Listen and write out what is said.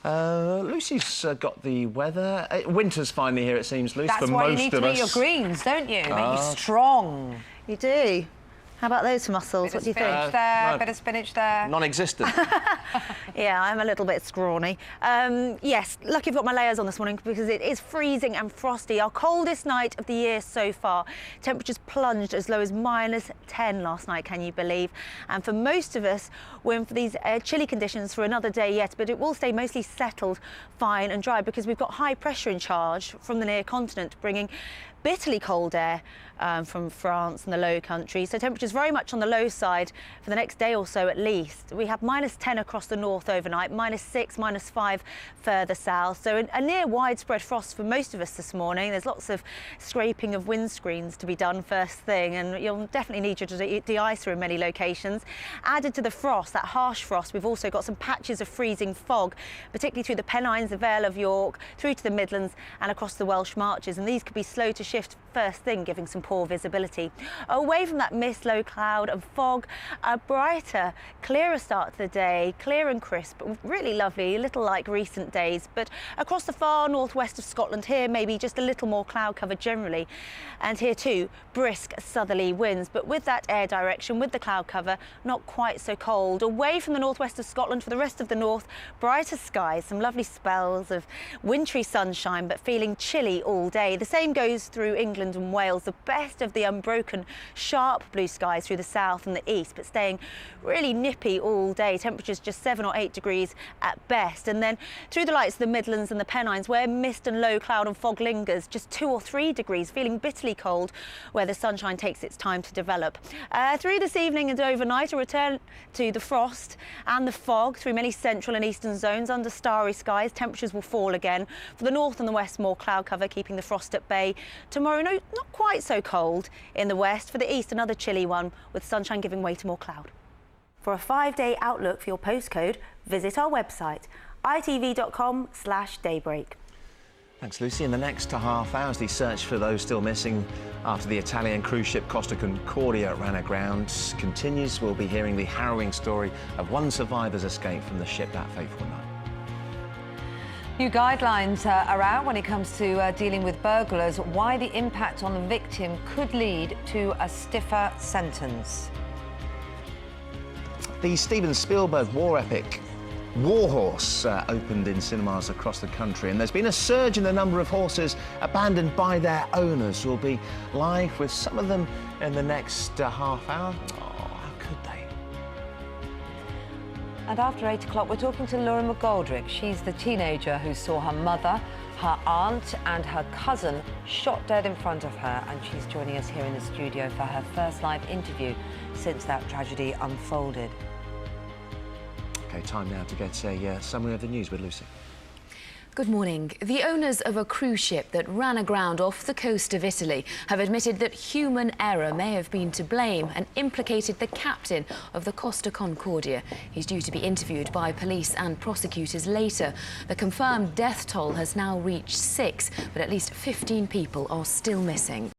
Lucy's got the weather. Winter's finally here, it seems, Lucy, for most of us. That's why you need to eat your greens, don't you? Make you strong. You do. How about those mussels? What do you think? No. Bit of spinach there. Non-existent. Yeah, I'm a little bit scrawny. Yes, lucky I've got my layers on this morning because it is freezing and frosty. Our coldest night of the year so far. Temperatures plunged as low as -10 last night, can you believe? And for most of us, we're in for these chilly conditions for another day yet, but it will stay mostly settled, fine and dry because we've got high pressure in charge from the near continent, bringing bitterly cold air from France and the Low Countries. So temperatures very much on the low side for the next day or so at least. We have -10 across the north overnight, -6, -5 further south. So a near widespread frost for most of us this morning. There's lots of scraping of windscreens to be done first thing, and you'll definitely need your de-icer in many locations. Added to the frost, that harsh frost, we've also got some patches of freezing fog, particularly through the Pennines, the Vale of York, through to the Midlands and across the Welsh Marches, and these could be slow to shift first thing, giving some poor visibility. Away from that mist, low cloud and fog, a brighter, clearer start to the day, clear and crisp, really lovely, a little like recent days. But across the far northwest of Scotland here, maybe just a little more cloud cover generally. And here too, brisk southerly winds, but with that air direction, with the cloud cover, not quite so cold. Away from the northwest of Scotland, for the rest of the north, brighter skies, some lovely spells of wintry sunshine, but feeling chilly all day. The same goes through England and Wales, the best of the unbroken, sharp blue skies through the south and the east, but staying really nippy all day. Temperatures just 7 or 8 degrees at best. And then through the lights of the Midlands and the Pennines, where mist and low cloud and fog lingers, just 2 or 3 degrees, feeling bitterly cold, where the sunshine takes its time to develop. Through this evening and overnight, a return to the frost and the fog through many central and eastern zones under starry skies. Temperatures will fall again. For the north and the west, more cloud cover, keeping the frost at bay. Tomorrow, no, not quite so cold in the west. For the east, another chilly one, with sunshine giving way to more cloud. For a 5-day outlook for your postcode, visit our website, itv.com/daybreak. Thanks, Lucy. In the next half hour, the search for those still missing after the Italian cruise ship Costa Concordia ran aground continues. We'll be hearing the harrowing story of one survivor's escape from the ship that fateful night. New guidelines are out when it comes to dealing with burglars, why the impact on the victim could lead to a stiffer sentence. The Steven Spielberg war epic War Horse opened in cinemas across the country, and there's been a surge in the number of horses abandoned by their owners. We'll be live with some of them in the next half hour. Oh, how could they? And after 8 o'clock, we're talking to Laura McGoldrick. She's the teenager who saw her mother, her aunt and her cousin shot dead in front of her, and she's joining us here in the studio for her first live interview since that tragedy unfolded. OK, time now to get a summary of the news with Lucy. Good morning. The owners of a cruise ship that ran aground off the coast of Italy have admitted that human error may have been to blame and implicated the captain of the Costa Concordia. He's due to be interviewed by police and prosecutors later. The confirmed death toll has now reached 6, but at least 15 people are still missing.